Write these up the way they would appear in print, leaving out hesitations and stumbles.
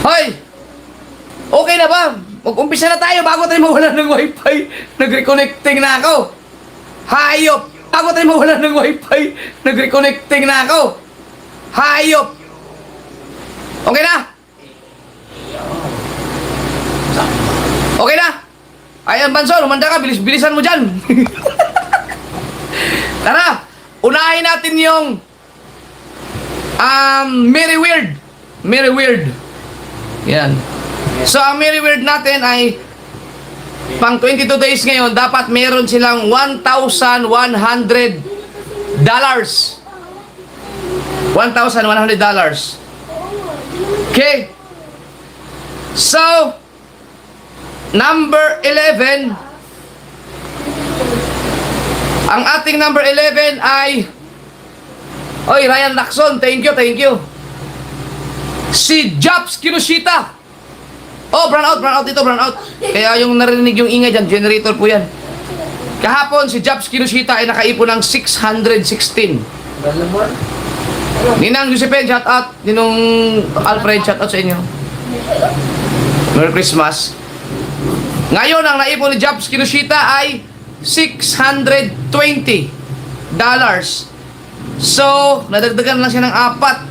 Hoy! Okay na ba? Mag-umpisa na tayo bago tayo mawala ng wifi. Nag-reconnecting na ako. Hayop! Bago tayo mawala ng wifi. Nag-reconnecting na ako. Hayop! Okay na? Okay na? Ayan, Bansol, umanda ka. Bilisan mo dyan. Tara! Unahin natin yung Merry Weird. Merry Weird. Yan. So, ang Merry Weird natin ay pang 22 days ngayon, dapat meron silang $1,100. $1,100. Okay? So, number 11, ang ating number 11 ay, oy, Ryan Lacson, thank you. Si Jobs Kinoshita. Oh, brown out dito. Kaya yung narinig yung ingay dyan, generator po yan. Kahapon, si Jobs Kinoshita ay nakaipon ng 616. Ninang Josephine, shout out. Ninong Alfred, shout out sa inyo. Merry Christmas. Ngayon, ang naipon ni Jobs Kinoshita ay $620. So, nadagdagan lang siya ng 4.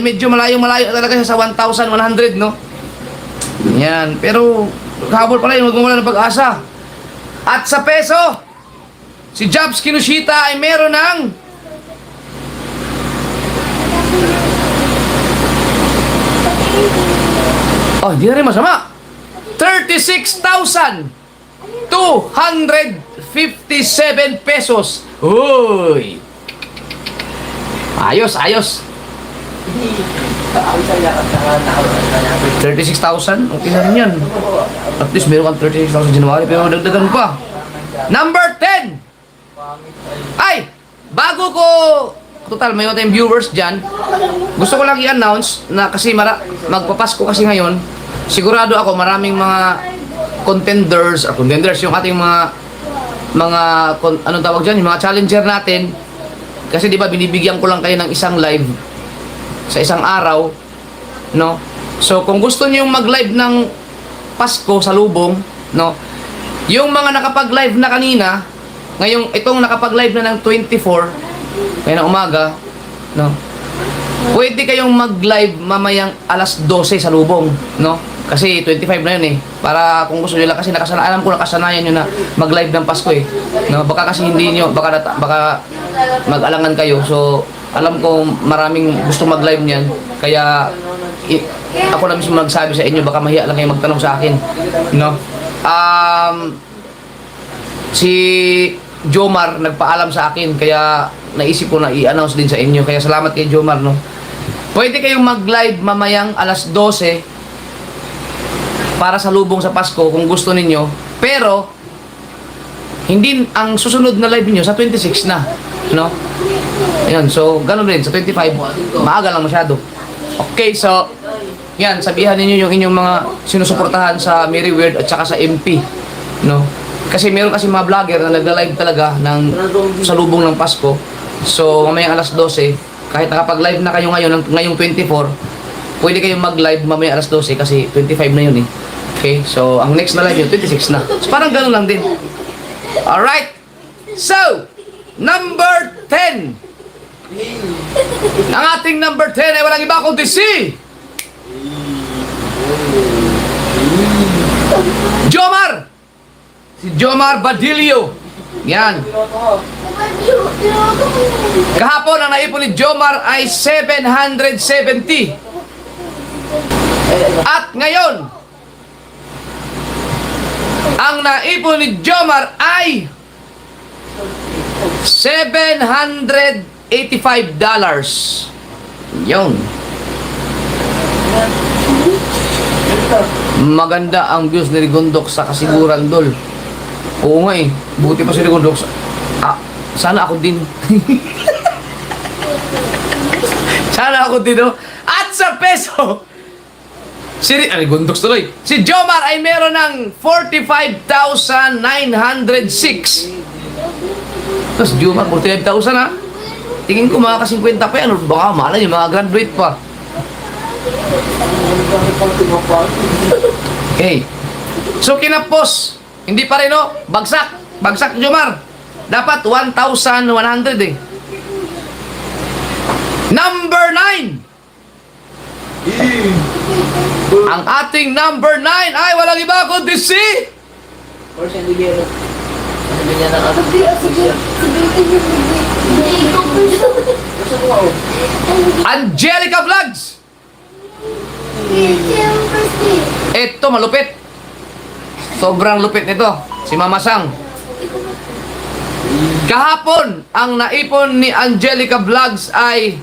Medyo malayo talaga siya sa 1,100, no? Yan. Pero, habol pala yung magmumula ng pag-asa. At sa peso, si Jobs Kinoshita ay meron ng hindi na rin masama. 36,257 pesos. Uy! Ayos. 36,000? Okay na rin yan. At least meron kang 36,000 January, pero dagdagan pa. Number 10! Ay! Bago ko, total, may tayong viewers dyan. Gusto ko lang i-announce na kasi magpapasko kasi ngayon, sigurado ako maraming mga contenders yung ating anong tawag dyan, yung mga challenger natin. Kasi di ba binibigyan ko lang kayo ng isang live sa isang araw, no? So kung gusto niyo mag-live ng Pasko sa Lubong, no? Yung mga nakapag-live na kanina, ngayong itong nakapag-live na ng 24 kaya na umaga, no? Pwede kayong mag-live mamayang alas 12 sa Lubong, no? Kasi 25 na yun eh. Para kung gusto nyo lang, kasi alam ko nakasanayan nyo na mag-live ng Pasko eh. No? Baka kasi hindi nyo, baka mag-alangan kayo. So, alam ko maraming gusto mag-live niyan. Kaya, ako na mismo magsabi sa inyo, baka mahiya lang kayo magtanong sa akin. No? Si Jomar nagpaalam sa akin, kaya naisip ko na i-announce din sa inyo. Kaya salamat kay Jomar, no? Pwede kayong mag-live mamayang alas 12 para sa Lubong sa Pasko kung gusto ninyo. Pero, hindi ang susunod na live niyo sa 26 na, no? Ayan, so, ganun rin. Sa 25, maaga lang masyado. Okay, so, yan, sabihan niyo yung inyong mga sinusuportahan sa Merry Weird at saka sa MP, no? Kasi meron kasi mga vlogger na nagla-live talaga sa Lubong ng Pasko. So, mamayang alas 12, kahit nakapag-live na kayo ngayong 24, pwede kayong mag-live mamayang alas 12 kasi 25 na yun eh. Okay, so ang next na live yun, 26 na. So parang ganun lang din. Alright. So, number 10. Ang ating number 10 ay walang iba kundi si Jomar. Si Jomar Badilio. Yan. Kahapon ang naipon ni Jomar ay 770. At ngayon, ang naipon ni Jomar ay $785. Yun. Maganda ang views ni Rigondok sa Kasiguran, Dol. Oo nga eh. Buti pa si Rigondok. Sana ako din. Sana ako din, no? At sa peso, Gondox tuloy. Si Jomar ay meron ng 45,906. Tapos Jomar, 45,000 ha? Tingin ko mga ka-50 pa yan. Baka mahala yung mga graduate pa. Okay. So, kinapos. Hindi pa rin, no? Bagsak. Bagsak, Jomar. Dapat 1,100 eh. Number 9. Ang ating number 9 ay walang iba kundi si Or siya hindi biro. Sabi niya na ako. Angelica Vlogs. Ito, malupit. Sobrang lupit nito. Si Mama Sang. Kahapon, ang naipon ni Angelica Vlogs ay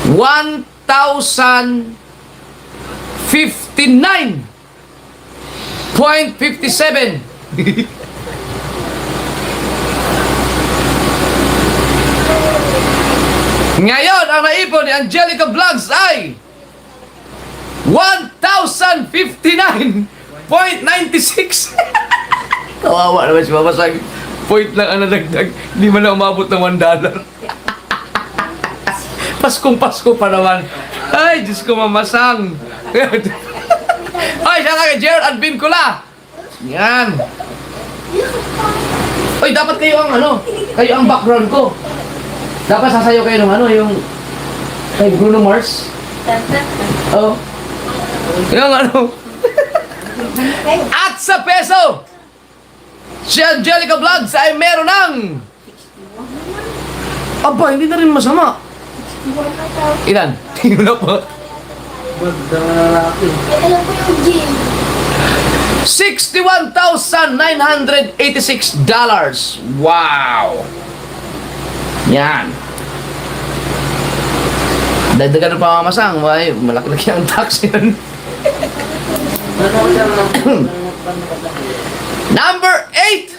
1,059.57. Ngayon, ang naipon ni Angelica Vlogs ay 1,059.96. Kawawa naman si Mama Sang. Point lang ang nadagdag. Hindi man na umabot ng $1. Paskong-pasko pa naman. Ay, Diyos ko, Mama Sang. Ay, siya nga kay Gerald Vincula. Yan. Uy, dapat kayo ang ano, kayo ang background ko. Dapat sasayaw kayo ng ano, yung kay Bruno Mars. Oh. Yung ano. At sa peso, si Angelica Vlogs ay meron ng... Aba, hindi na rin masama. Ilan? Tingnan na po. Alam ko yung gym. $61,986. Wow! Yan. Dagdagan ng pamamasang. Ay, malaki-laki ang tax yan. Number 8!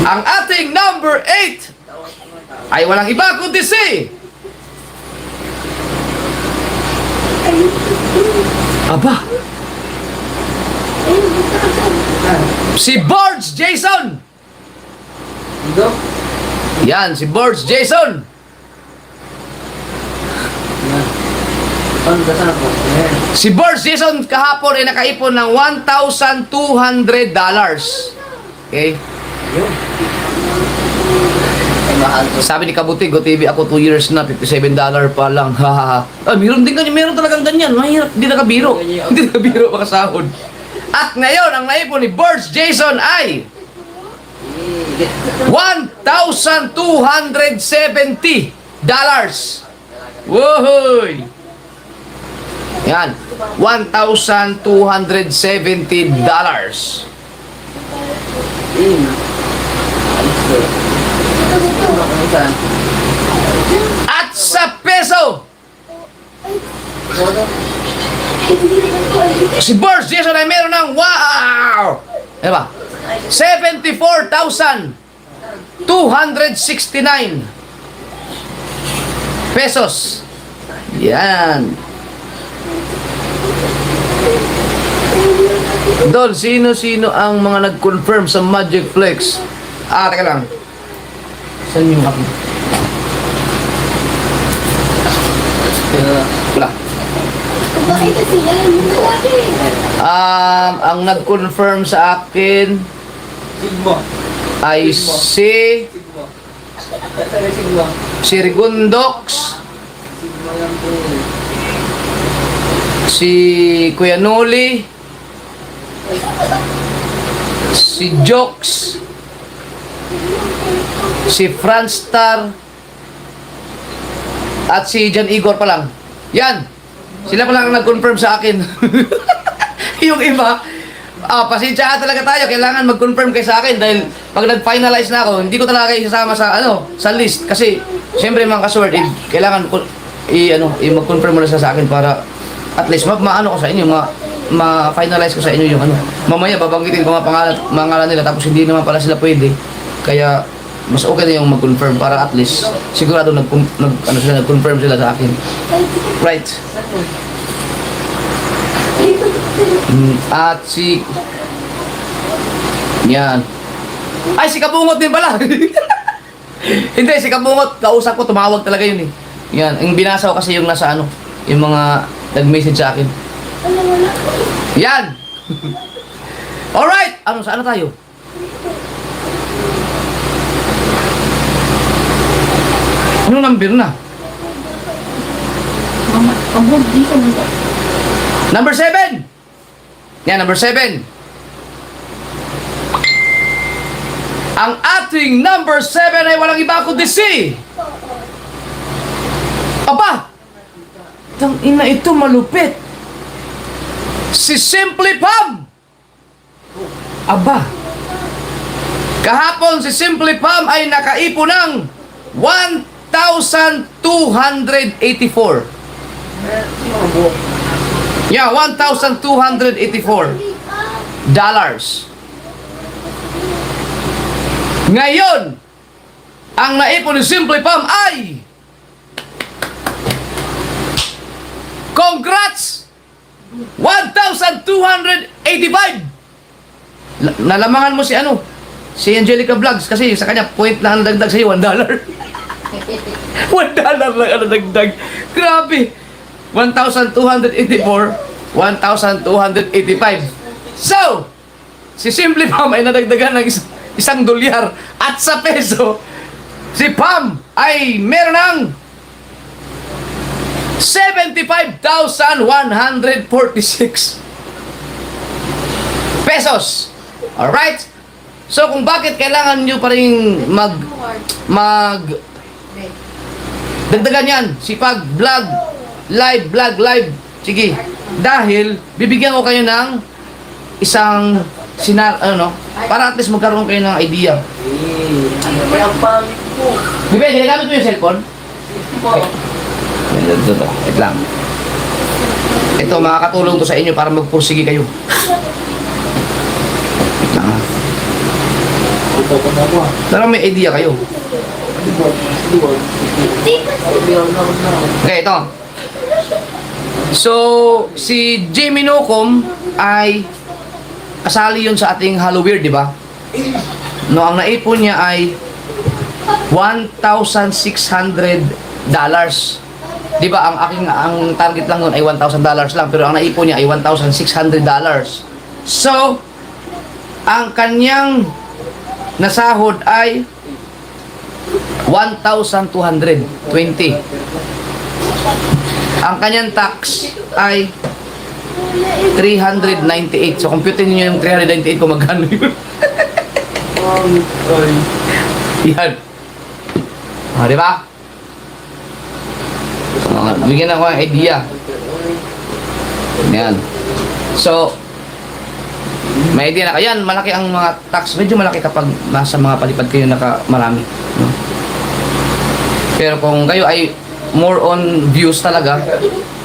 Ang ating number 8 ay walang iba kundi si... Aba! Si Borge Jason! Ito? Yan, si Borge Jason! Ano ba sana po? Si Borge Jason kahapon ay nakaipon ng $1,200. Okay? Mahal to. Sabi ni Kabuti, GoTV ako 2 years na, $57 pa lang. Hahaha. Ah, meron din ganyan, meron talagang ganyan. Mahirap, hindi nakabiro. Hindi nakabiro makasahod. At ngayon, ang naipon ni Borge Jason ay $1,270. Woohooy! Yan. $1,270. At sa peso, si Borge Jason ay meron ng wow! Ano ba? 74,269 pesos. Yan. Dol, sino-sino ang mga nag-confirm sa Magic Flex? Ah, teka lang. Saan yung akin? Wala. Bakit kasi yan? Ang nag-confirm sa akin Sigma. ay si Sigma. Sabi Sigma. Rigundox, Sigma lang po. si Kuya Noli, si Jokes, si Franstar, at si Jan Igor pa lang. Yan. Sila pa lang ang nag-confirm sa akin. Yung iba, pasensya talaga tayo. Kailangan mag-confirm kayo sa akin dahil pag nag-finalize na ako, hindi ko talaga kayo isasama sa sa list kasi siyempre mga kasword, kailangan ko mag-confirm mo na sa akin para at least maano ko sa inyo, ma-finalize ko sa inyo yung mamaya babanggitin ko mga pangalan nila tapos hindi naman pala sila pwede. Kaya mas okay na yung mag-confirm para at least sigurado nag-confirm sila sa akin. Right. At si yan. Ay, si Kabungot din pala. Hindi, si Kabungot, kausap ko, tumawag talaga yun eh. Yan, yung binasaw kasi yung nasa ano, yung mga nag-message sa akin. Wala, wala po. Yan! Alright! Ano, saan na tayo? Anong number na? Mama, pagod dito mo. Number 7! Yan, number 7. Ang ating number 7 ay walang iba kundi si... Aba! Tang ina ito malupit. Si Simply Pam! Aba! Kahapon si Simply Pam ay nakaipon ng 1,284. Yeah, $1,284. Ngayon, ang naipon ni Simply Pam ay... Congrats! 1,285! Nalamangan mo si ano? Si Angelica Vlogs kasi sa kanya point lang ang dagdag sa'yo, $1. $1 lang ang dagdag. Grabe! 1,284, 1,285. So, si Simply Pam ay nadagdagan ng isang dolyar at sa peso, si Pam ay meron ng 75,146 pesos. Alright? So, kung bakit kailangan nyo pa rin dagdagan yan, sipag, vlog, live. Sige. Dahil, bibigyan ko kayo ng isang para at least magkaroon kayo ng idea. Kaya ang pangit po. Bibe, ginagamit mo yung cellphone? Wait lang. Ito, makakatulong to sa inyo para magpursige kayo. Wait lang ha. Pero may idea kayo. Okay, ito. So, si Jamie Nocom ay kasali yun sa ating Halloween, di ba? No, ang naipon niya ay $1,600. Di ba, ang target lang nun ay $1,000 lang, pero ang naipon niya ay $1,600. So, ang kanyang nasahod ay 1,220. Ang kanyang tax ay 398. So, computin niyo yung 398 kung magkano yun. Yan. Di ba? Bigyan ako ng idea. Yan. So, may idea na kayo. Yan, malaki ang mga tax. Medyo malaki kapag nasa mga palipad kayo marami. No? Pero kung kayo ay more on views talaga,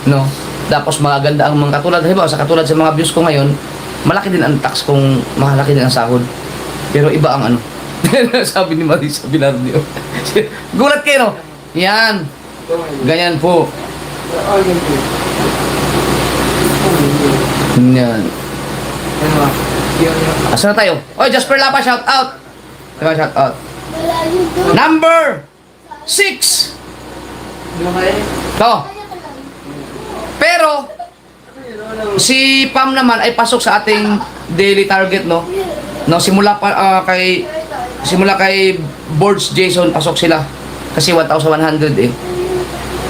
no? Tapos magaganda ang mga katulad. Halimbawa, sa katulad sa mga views ko ngayon, malaki din ang tax kung malaki din ang sahod. Pero iba ang ano. Sabi ni Marisa Binardio. Gulat kayo, no? Yan. Ganyan po. Yan. Asa na tayo? Oy, Jasper Lapa, shout out. Diba, shout out. Number 6. To. Pero, si Pam naman ay pasok sa ating daily target, no? No, simula kay Boards Jason, pasok sila. Kasi 1,100 eh.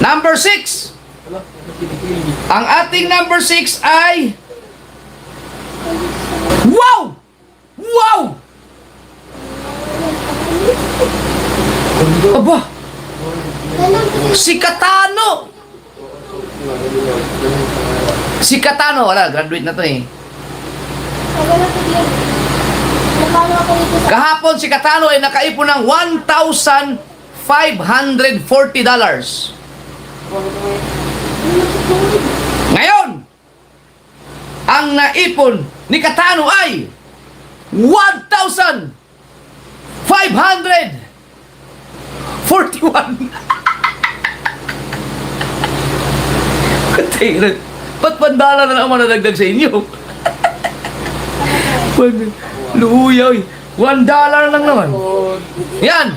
Number 6. Ang ating number 6 ay... Wow! Wow! Aba! Si Katano! Si Katano, wala, graduate na to eh. Kahapon si Katano ay nakaipon ng $1,540. Ngayon, ang naipon ni Katano ay 1,541. Ba't $1 na naman nadagdag sa inyo? Luyaw, $1 lang naman. Yan.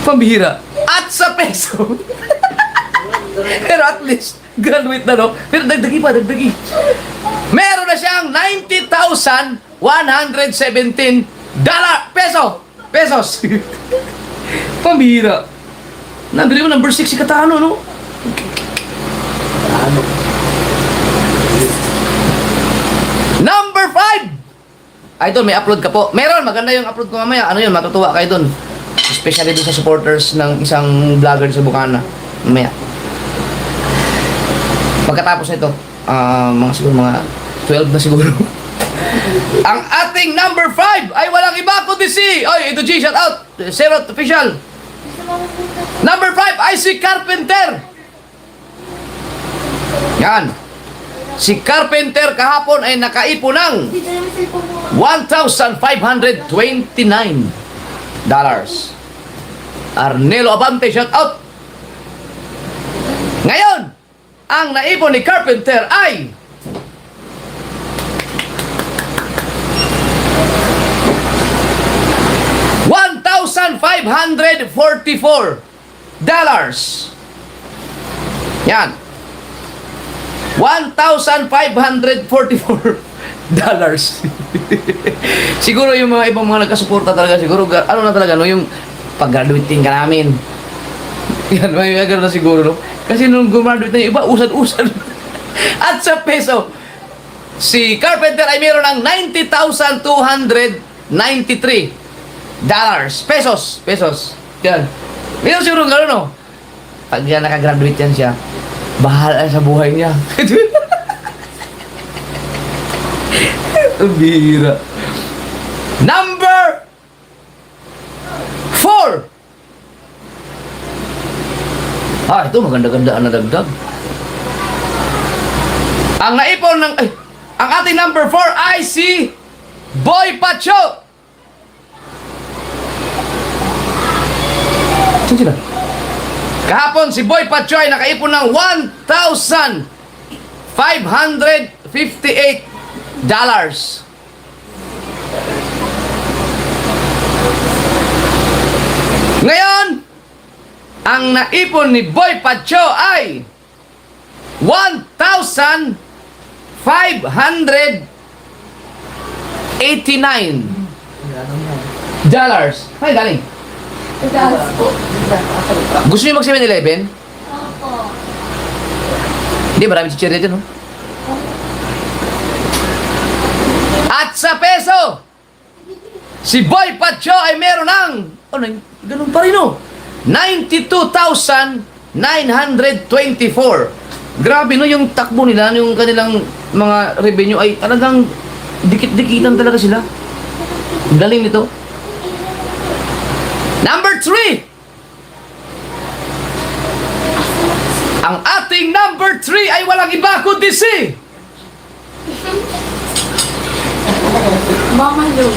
Pambihira. At sa peso. Pero at least, graduate na, no? Pero dagdagi pa, dagdagi. Meron na siyang 90,117 pesos. Pambihira. Nabili mo number 6 si Katano, no? Ano? Number 5! Idol, may upload ka po. Meron, maganda yung upload ko mamaya. Ano yun, matutuwa kayo dun. Especially dun sa supporters ng isang vlogger sa Bukana. Mamaya. Pagkatapos nito, mga siguro mga 12 na siguro. Ang ating number 5 ay walang iba kundi si... Oy, ito G, shout out! Zerot official. Number 5 ay si Carpenter. Yan. Si Carpenter kahapon ay nakaipon ng Dito naman cellphone mo. $1,529. Arnelo Abante, shout out. Ngayon, ang naipon ni Carpenter ay $1,544. Yan. $1,544. Siguro yung mga ibang mga nagkasuporta talaga, siguro, ano na talaga, no, yung pag-graduating ka namin. Yan, may gano'n na siguro, no? Kasi nung gumaduate na yung iba, usad-usad. At sa peso, si Carpenter ay meron ng $90,293. Pesos. Yan. Meron siguro gano'n, no? Pag yan nakagraduate yan siya, bahala sa buhay niya. Ang bihira. Number 4. Ito maganda-ganda na dagdag. Ang naipon ng... ang ating number 4 ay si Boy Pacho. Saan sila? Kahapon si Boy Pacho ay nakaipon ng $1,558. Ngayon, ang naipon ni Boy Pacho ay $1,589. Ay, galing. Taas po. Gusto niyo mag 7-Eleven? Opo. Hindi, marami chichir dito, no? At sa peso, si Boy Pacho ay meron ng, ganun pa rin, no? 92,924. Grabe, no? Yung takbo nila, yung kanilang mga revenue ay talagang dikit-dikitan talaga sila. Galing nito. Number 3. Ang ating number 3 ay walang iba kundi si Mama Lu.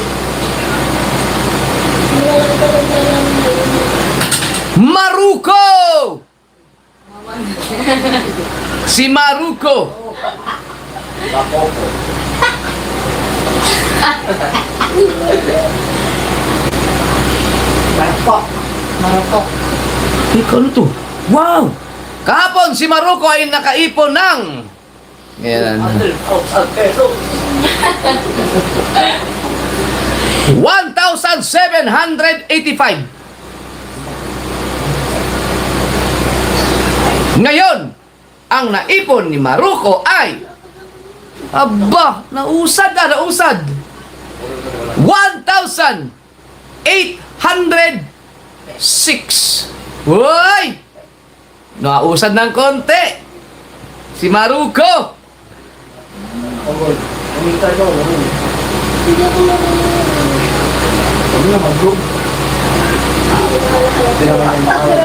Maruko! Si Maruko. Marupok. Ikaw, ano to? Wow! Kahapon, si Maruko ay nakaipon ng... Ngayon. 1,785. Ngayon, ang naipon ni Maruko ay... Aba, nausad. 1,806. Uy! Nausad ng konti. Si Maruko. Kumita ko. Hindi ako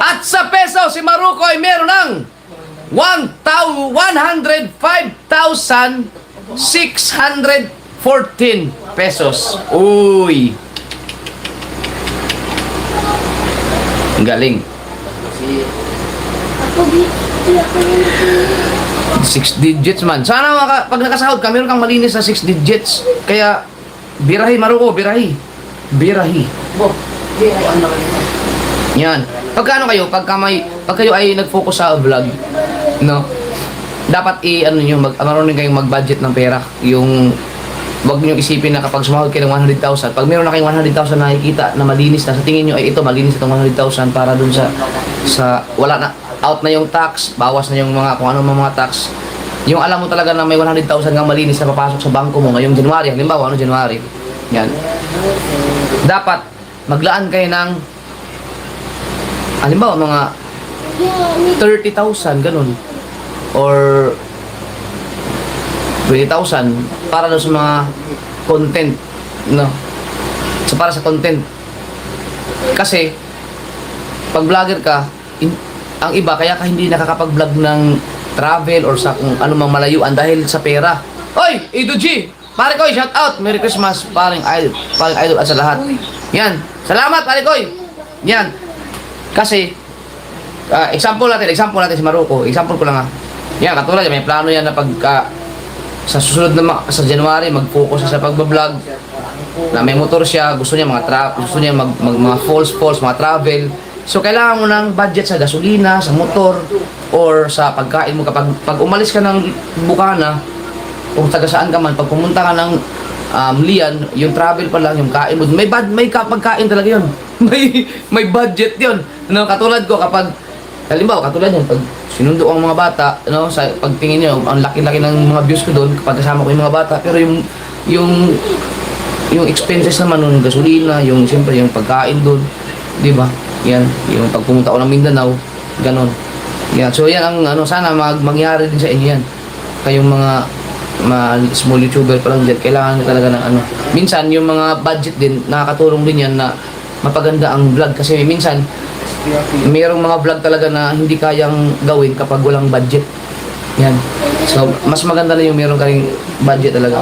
At sa peso, si Maruko ay meron ng 105,614 pesos. Uy! Ang galing. ako 6 digits man. Sana pag nakasahod ka, meron kang malinis na 6 digits. Kaya, birahi Maruko, birahi. Bo, di ako ano kanina. Yan. Pagka kayo ay nag-focus sa vlog, no? Dapat marunong kayong mag-budget ng pera. Wag niyo isipin na kapag sumahod kayo ng 100,000, pag meron na kayong 100,000 na nakikita na malinis na, sa tingin niyo ay ito malinis itong 100,000 para dun sa wala na, out na yung tax, bawas na yung mga kung ano mga tax. Yung alam mo talaga na may 100,000 kang malinis na papasok sa bangko mo ngayong January, halimbawa January. Yan. Dapat maglaan kayo ng halimbawa mga 30,000 ganun or 20,000 para daw sa mga content, no? So para sa content. Kasi pag vlogger ka, ang iba kaya ka hindi nakakapag-vlog ng travel or sa kung ano mang malayuan dahil sa pera. Oy, Ido G! Pare Koy, shout out! Merry Christmas, paring idol at sa lahat. Yan. Salamat, Pare Koy! Yan. Kasi example natin si Maruko. Example ko lang ha. Yan, katulad may plano yan na pagka sa susunod na sa January mag-focus siya sa pagbablog na may motor siya, gusto niya mga falls, mga travel. So kailangan mo ng budget sa gasolina, sa motor or sa pagkain mo kapag umalis ka ng Bukana kung taga saan ka man, pag pumunta ka ng Lian, yung travel pa lang, yung kain mo, may pagkain talaga yun. may budget yun. No, katulad ko kapag halimbawa, katulad yan, pag sinundo ang mga bata, no, sa pagtingin niyo, ang laki-laki ng mga views ko doon kapag kasama ko yung mga bata, pero yung expenses naman yung gasolina, siyempre yung pagkain doon, di ba? Yan, yung pag pumunta ko ng Mindanao, ganon. Yan, so yan ang sana mangyari din sa inyo yan. Kayong mga small YouTuber pa lang dyan, kailangan nyo talaga ng minsan yung mga budget din, nakakatulong din yan na mapaganda ang vlog kasi minsan mayroong mga vlog talaga na hindi kayang gawin kapag walang budget. Yan. So, mas maganda na yung meron kayong budget talaga.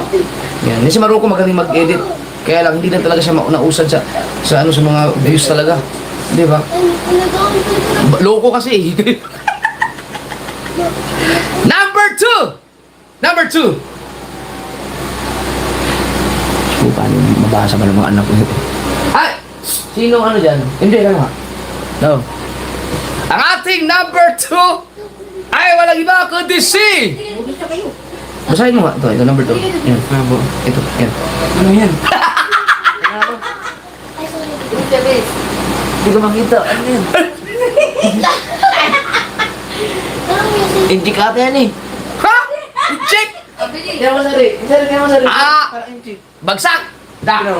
Yan. Si Maruko magaling mag-edit. Kaya lang, hindi na talaga siya nausad sa mga views talaga. Di ba? Loko kasi. Number 2! Paano mabasa ba ng mga anak ko? Ay! Sino dyan? Hindi ka nga. No. Ang ating number 2 ay walang iba kundi si... Basahin mo nga. Ito number 2. Yan. Ito. Yan. Ano yan? Ay, Hindi ko makita. Ano yan? Indikata yan eh. Ha? Check! Kaya mo sari. Bagsak!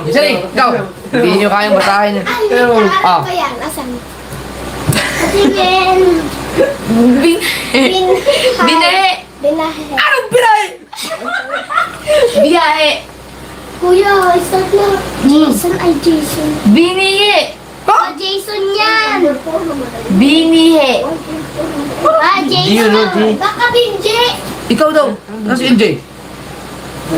Isari, ikaw. Hindi nyo kayang basahin yan. ano ba yan? Asan? Binahe! Binahe. Anong pinay? Biyahe! Kuya, start na. Jason ay Jason. Binihi! Jason yan. Binihi! Jason. Baka Binje. Ikaw daw. Kasi LJ.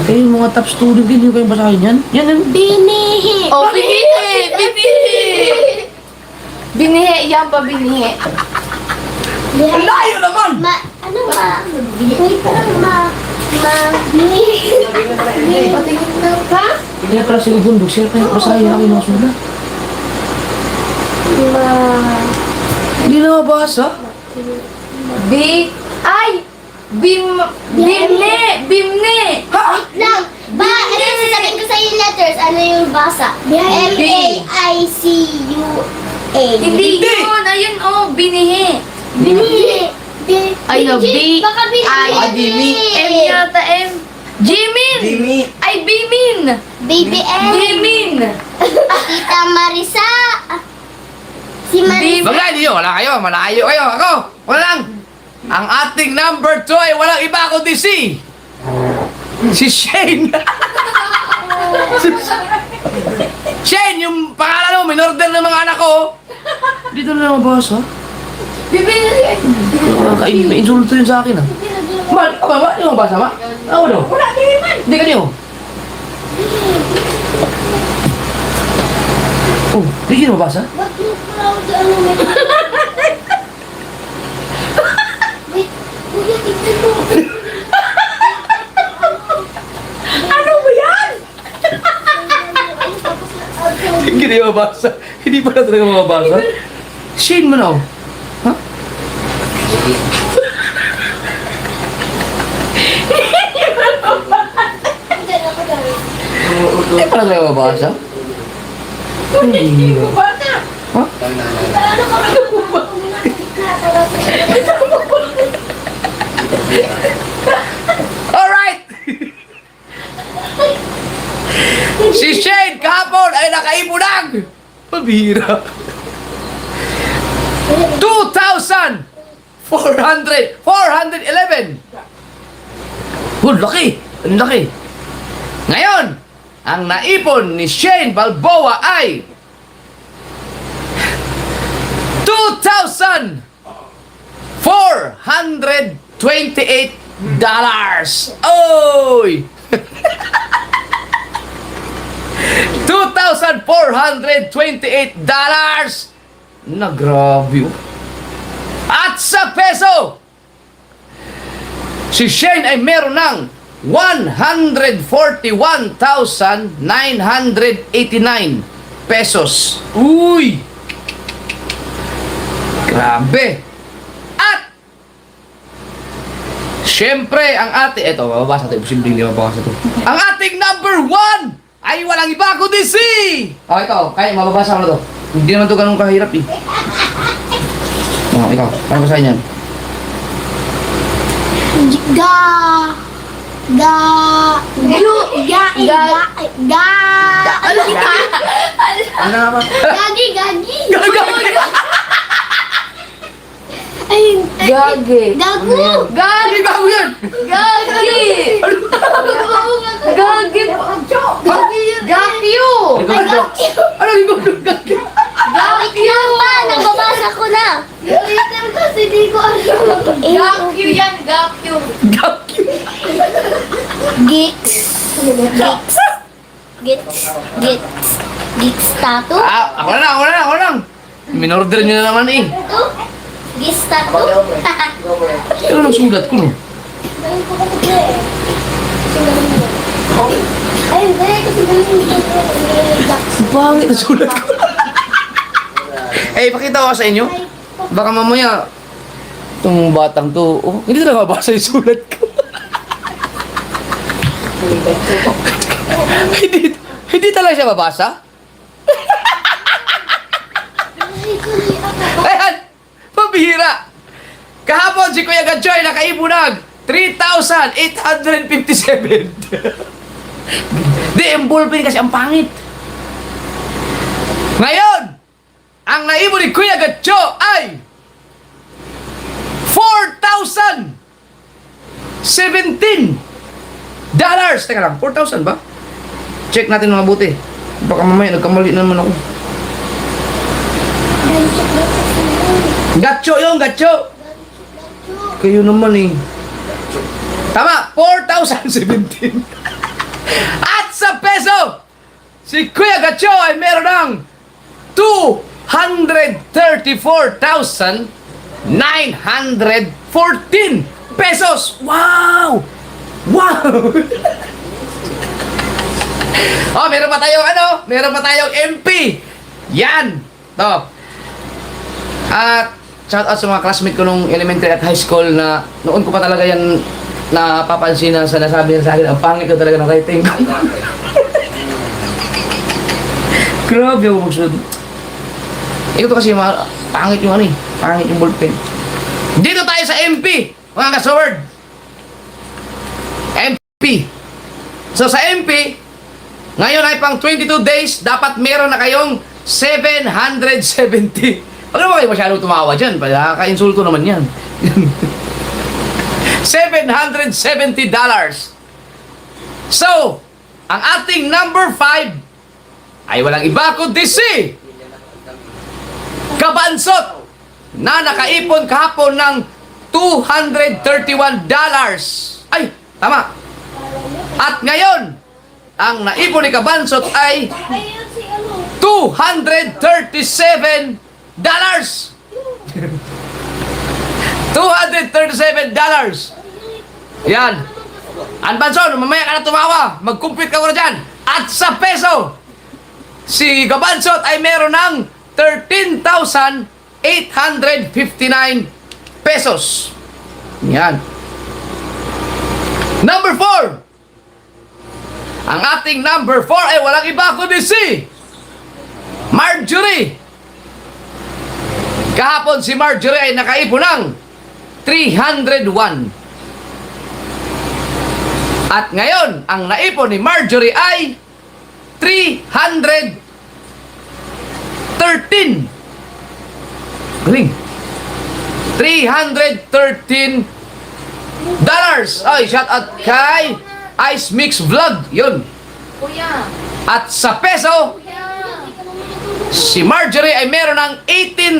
Yung mga top student din, hindi kayong basahin yan. Yan yan. Binihi. Oh, binihi! Binihi! Binihi! Yan pa binihi! Binihi. Layo naman! Wait lang, binihi. Patingin na pa? Kaya pala si Ugundog, siya kaya basahin namin mga sulat. Hindi na mabasa. Bimne! Bimne! Lang. Ano yung sasabihin ko sa yung letters? Ano yung basa? M-A-I-C-U-A. Hindi yun! Ayun oh! Binihi! Binihi. Ayun, Baka Binihi. M yata M. Jimin! Jimmy. Ay, Bimin! Baby M. Bimin! Tita Marisa. Si Marisa. Maglayo, wala kayo, malayo kayo. Ako, wala lang. Ang ating number 2 ay walang iba kundi si Shane. Shane, yung pangalan mo, minorder ng mga anak ko. Dito na lang mabasa. Bibili! May insulto yun sa akin ah. Hindi mo mabasa, ma? Ako daw. Wala, Biman! Hindi ka niyo. Oh, hindi mo mabasa? Ba't mo proud ano may... Wait, kuya, tignan mo. Ano ba yan? Hindi mo mabasa. Hindi pala talaga mababasa. Shane mo na, oh. Ha? Hindi pala tayo mabasa. Ha? Alright! Si Shane kahapon ay nakaipunang! Pabira. 411! Oh, laki! Ang laki! Ngayon, ang naipon ni Shane Balboa ay $2,428! Oy! $2,428! Na grabe, oh. At sa peso, si Shane ay meron ng 141,989 pesos. Uy! Grabe! At syempre, ang ating... Eto, mababasa ito. Imposible hindi mababasa ito. Ang ating number 1 ay walang iba kundi si... Oh, ito. Kaya, mababasa mo na ito. Hindi naman ito ganun kahirap eh. Oh, ikaw. Paano basahin yan? Ano nga ba? Gagi, gagi. Gagawin! Ay, Gagi. gago. Hindi bago yan! Gagi. Gagi. Gakyo. Ano yung gagawin? Wait lang pa, nababasa ko na. Wait lang kasi di ko alam. Gakyo yan. Gakyo. Geeks. Geeks tattoo? Ako na lang! Minorder nyo na naman eh. Ito? Geeks tattoo? Ano nang sulat ko no? Ay, hindi. Kasi ganun yung Pangit na sulat ko. Eh, pakita ko sa inyo. Baka mamaya, itong batang to, oh, hindi talaga mabasa yung sulat ko. hindi talaga siya mabasa? Ayan, pabihira. Kahapon si Kuya Gadjoy nakaibunag 3,857. Di, yung ballpen kasi ang pangit. Ngayon, ang naibon ni Kuya Gadjo ay 4,017 dollars. Teka lang, 4,000 ba? Check natin ng mabuti. Baka mamaya nagkamali na naman ako. Gatcho yung gatcho. Kayo naman eh. Tama, 4,017. At sa peso, si Kuya Gatcho ay meron ng 234,914 pesos. Wow! Wow! Oh, meron pa tayong meron pa tayong MP. Yan. To. At shout out sa mga classmate ko nung elementary at high school na noon ko pa talaga yan napapansin na sinasabi sa akin, ang pangit ko talaga ng writing ko. Grabe ako magsunod. Ito kasi pangit yung pangit yung ballpen. Dito tayo sa MP, mga kasword. MP. So sa MP, ngayon ay pang 22 days, dapat meron na kayong 770. Huwag naman kayo masyadong tumawa dyan, ka-insulto naman yan. $770. So, ang ating number 5 ay walang iba kundi si Kabansot na nakaipon kahapon ng $231. Ay, tama. At ngayon, ang naipon ni Kabansot ay $237. $237. Yan. Anbanson, mamaya ka na tumawa. Mag-compute ka muna dyan. At sa peso, si Gabansot ay meron ng 13,800 859 pesos. Yan. Number 4. Ang ating number 4 ay walang iba kundi si Marjorie. Kahapon si Marjorie ay nakaipon ng 301. At ngayon, ang naipon ni Marjorie ay 313. Galing. $313. Ay, shout out kay Ice Mix Vlog. Yun. Kuya. At sa peso, si Marjorie ay meron ng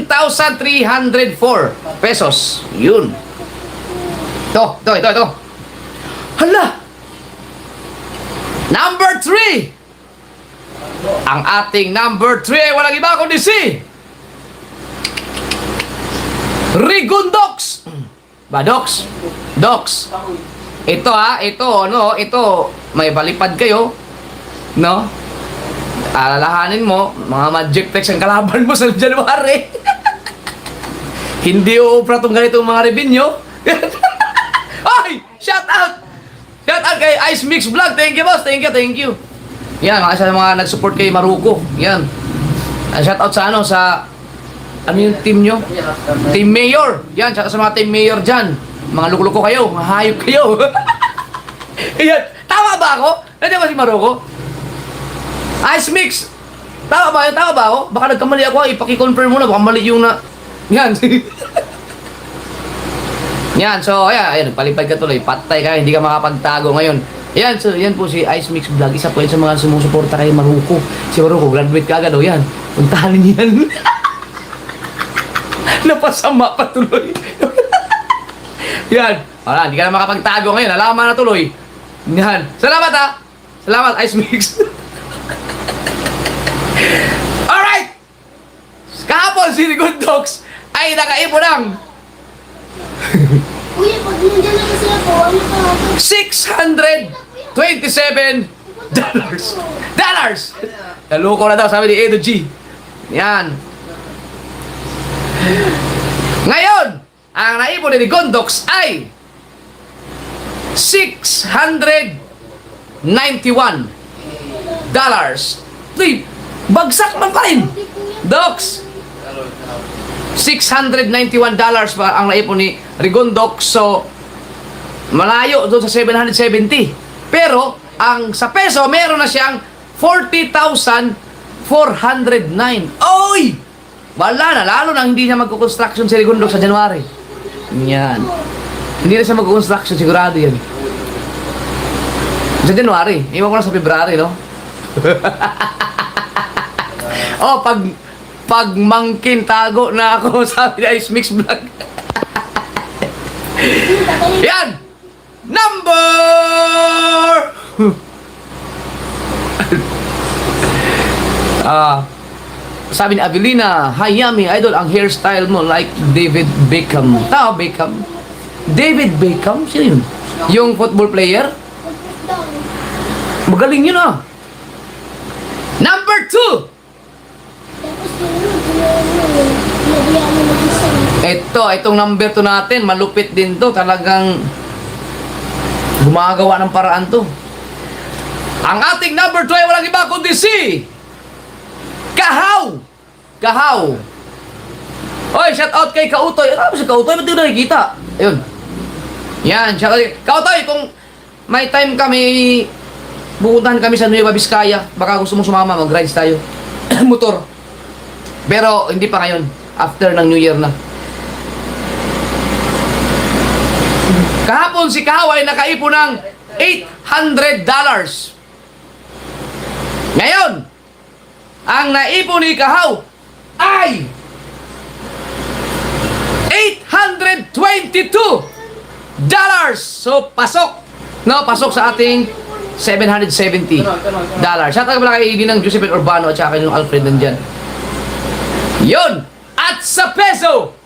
18,304 pesos. Yun. Ito. Hala! Number 3! Ang ating number 3 ay walang iba kundi si Rigundox! Ba, Dox? Dox. Ito may balipad kayo. No? Alalahanin mo, mga Magic Flex ang kalaban mo sa January. Hindi uupra tong ganitong mga revenue. Ay! Shout out! Shout out kay Ice Mix Vlog. Thank you, boss. Thank you. Yan, mga mga nag-support kay Maruko. Yan. Shout out sa ano yung team nyo? Team Mayor. Yan, shout out sa mga team Mayor dyan. Mga luko-luko kayo, mga hayop kayo. Yan. Tama ba ako? Nandiyan ba si Maruko? Ice Mix. Tama ba yun? Tama ba ako? Baka nagkamali ako. Ipaki-confirm mo na. Baka mali yung na... Yan. Yan. So, ayan. Nagpalipad ka tuloy. Patay ka. Hindi ka makapagtago ngayon. Yan. So, yan po si Ice Mix Vlog. Isa po yan sa mga sumusuporta kay Maruko. Si Maruko, graduate ka agad. O, yan. Puntahan yan. Napasama pa tuloy. Yan. Wala. Hindi ka na makapagtago ngayon. Alaman na tuloy. Yan. Salamat ha. Salamat, Ice Mix. Alright! Kahapon si Good Dogs ay nakaipon ng Kuya, pag nandiyan na kasi ako, ano ka ako? $627. Naloko na daw, sabi ni Edo G. Yan. Ngayon, ang naipon ni Gondox ay $691. Uy, bagsak man pa rin. Dox, $691 pa ang naipon ni Rigondox. So, malayo doon sa 770. Pero, ang sa peso, meron na siyang 40,409. Oy! Wala na, lalo na hindi na magkukonstruction si Rigondox sa January. Yan. Hindi na siya magkukonstruction, sigurado yan. Sa January. Iwan ko na sa February, no? Oh, pag mangkin tago na ako, sabi ni Ice Mix Vlog. Yan! Number! Sabi ni Avelina, "Hi Yummy, idol, ang hairstyle mo like David Beckham." Tao, Beckham. David Beckham? Sino yun? Yung football player? Magaling yun ah. Number 2! Itong number 2 natin, malupit din to. Talagang gumagawa ng paraan to. Ang ating number 2 ay walang iba kundi si Kahaw! Oy, shout out kay Kautoy. Ano ba si Kautoy? Ba't di ko nakikita? Ayun. Yan, shout out kay Kautoy. Kung may time kami, pupuntahan kami sa Nueva Vizcaya. Baka gusto mong sumama, mag-rides tayo. Motor. Pero hindi pa ngayon. After ng New Year na. Kahapon si Kahaw ay nakaipon ng $800. Ngayon, ang naipon ni Kahaw ay $822. So, pasok. No, pasok sa ating $770. Shout out pala kay Ninang Josephine Urbano at saka kay yung Alfred nandyan. Yun! At sa peso,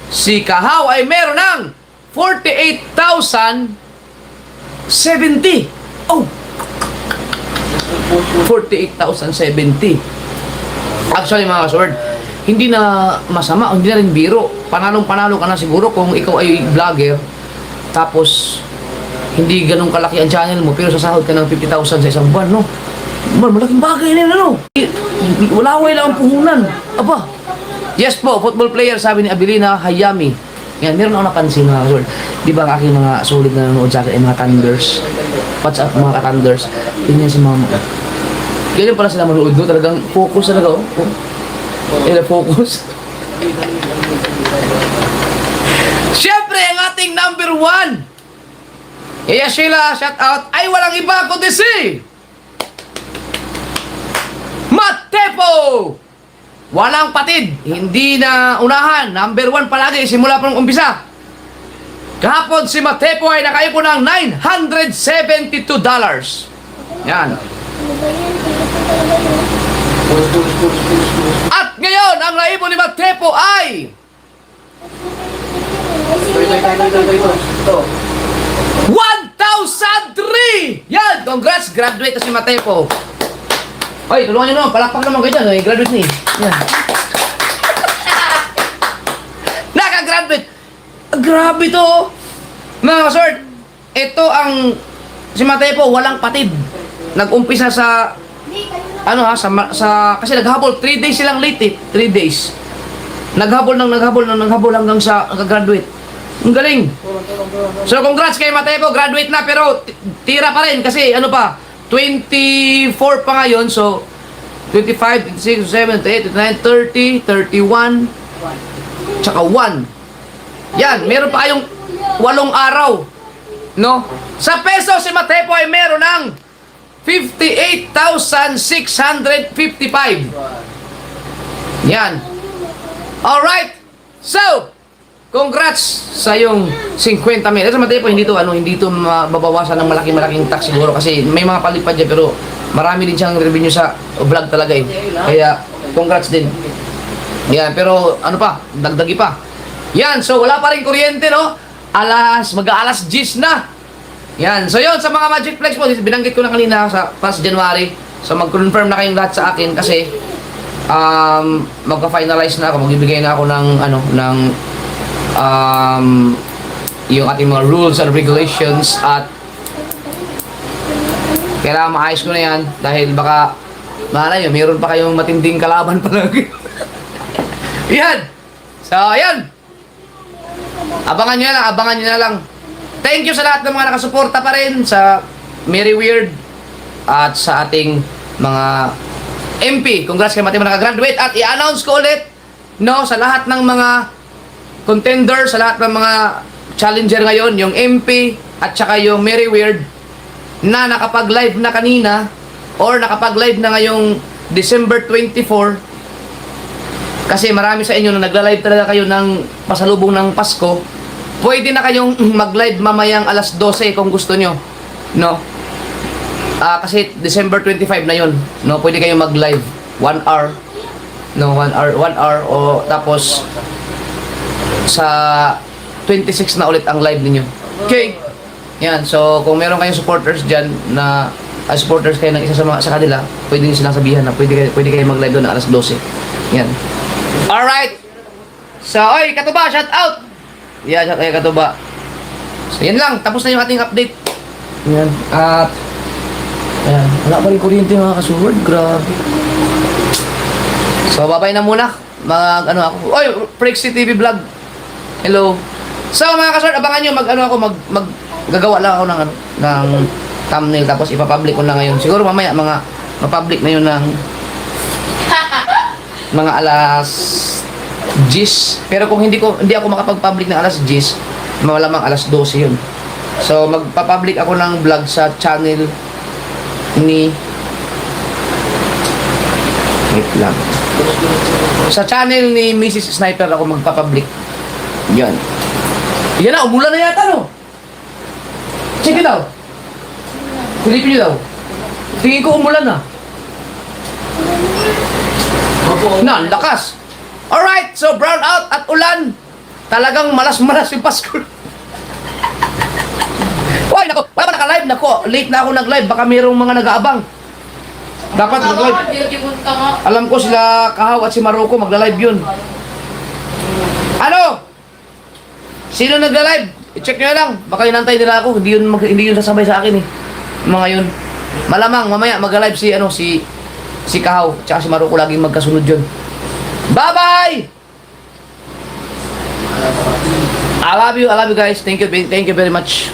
si Kahaw ay meron ng 48,070. Oh! 48,070. Actually mga kasword, hindi na masama, hindi na rin biro. Panalong-panalo ka na siguro kung ikaw ay vlogger, tapos hindi ganun kalaki ang channel mo, pero sasahod ka ng 50,000 sa isang buwan, no? Malaking bagay na yun, ano? Walaway lang ang puhunan. Aba, yes po, football player, sabi ni Abilina Hayami. Yan, meron ako napansin mga kasol. Di ba ang aking mga solid na nanonood sa akin ay mga Thunders? What's up mga Thunders? Tingnan si mama. Ganyan pala sila manood, no? Talagang focus talaga, oh. Focus. Siyempre, ang ating number 1. Iya Sheila, shout out, ay walang iba kundi si Matepo! Walang patid, hindi na unahan, number 1 palagi, simula pa ng umpisa. Kahapon si Matepo ay nakaipon ng $972. Yan. At ngayon, ang naipon ni Matepo ay Ito. 1,003! Yan! Congrats! Graduate na si Matepo. Oy, tulungan nyo naman. Palakpak naman kayo dyan. Oy, graduate ni. Yan. Naka-graduate. Grabe to. Mga kasort, ito ang si Matepo, walang patid. Nag-umpisa sa ano ha, sa kasi naghabol 3 days silang late eh. 3 days. Naghabol hanggang sa nag-graduate. Ang galing. So congrats kay Matepo, graduate na pero tira pa rin kasi ano pa, 24 pa ngayon, so 25, 26, 27, 28, 29, 30, 31, tsaka 1. Yan, meron pa kayong 8 araw. No? Sa peso si Matepo ay meron ng 58,655. Yan. Alright. So, congrats sa yung 50 mil. Ito Matepo, hindi to mababawasan ng malaking tax siguro kasi may mga palipad dyan pero marami din siyang revenue sa vlog talaga eh. Kaya congrats din. Yan, pero ano pa, dagdagi pa. Yan, so wala pa rin kuryente, no? Mag-aalas 10 na. Yan, so yun, sa mga Magic Flex mo, binanggit ko na kanina sa past January. So mag-confirm na kayong lahat sa akin kasi magpa-finalize na ako, magbibigay na ako ng yung ating mga rules and regulations at kailangan maayos ko na yan dahil baka malay nyo, mayroon pa kayong matinding kalaban palagi. Yan! So, yan! Abangan nyo na lang. Thank you sa lahat ng mga nakasuporta pa rin sa Mary Weird at sa ating mga MP. Congrats kay Matepo nakagraduate at i-announce ko ulit no, sa lahat ng mga contender, sa lahat ng mga challenger ngayon, yung MP at saka yung Mary Weird na nakapag-live na kanina or nakapag-live na ngayong December 24 kasi marami sa inyo na nagla-live talaga kayo ng pasalubong ng Pasko. Pwede na kayong mag-live mamayang alas 12 kung gusto nyo. No? Kasi December 25 na yun. No? Pwede kayong mag-live 1 hour. No, 1 hour o tapos sa 26 na ulit ang live ninyo. Okay? Yan. So, kung meron kayong supporters dyan na supporters kayo ng isa sa kanila, pwede nyo silang sabihan na pwede kayo mag-live doon na alas 12. Yan. Alright. So, oy, Katuba, shout out! Yan, shout out kay Katuba. So, yan lang. Tapos na yung ating update. Yan. At, ayan. Wala pa rin kuryente mga kasuward. Grabe. So, babay na muna. Oy, Prexy TV Vlog. Hello. So, mga kasuward, abangan nyo. Gagawa lang ako ng thumbnail. Tapos, ipapublic ko na ngayon. Siguro mamaya, mapublic na yun ng mga alas 10. Pero kung hindi ako makapag-public ng alas 10, malamang alas 12 yun. So magpa-public ako ng vlog sa channel ni sa channel ni Mrs. Sniper ako magpa-public. Yan. Yan na, umulan na yata no. Check it out. Silipin nyo daw. Tingin ko umulan na. Na, lakas. Alright, so brown out at ulan. Talagang malas-malas yung Pasko. Uy, nako, wala pa naka-live. Nako, late na ako nag-live. Baka mayroong mga nag-aabang. Dapat mag-live. Alam ko sila Kahaw at si Maroko magla-live yun. Ano? Sino nagla-live? I-check nyo lang. Baka inantay nila ako. Hindi yun sasabay sa akin eh. Mga yun. Malamang mamaya magla-live si Kahaw at si Maroko laging magkasunod yun. Bye-bye! I love you guys. Thank you very much.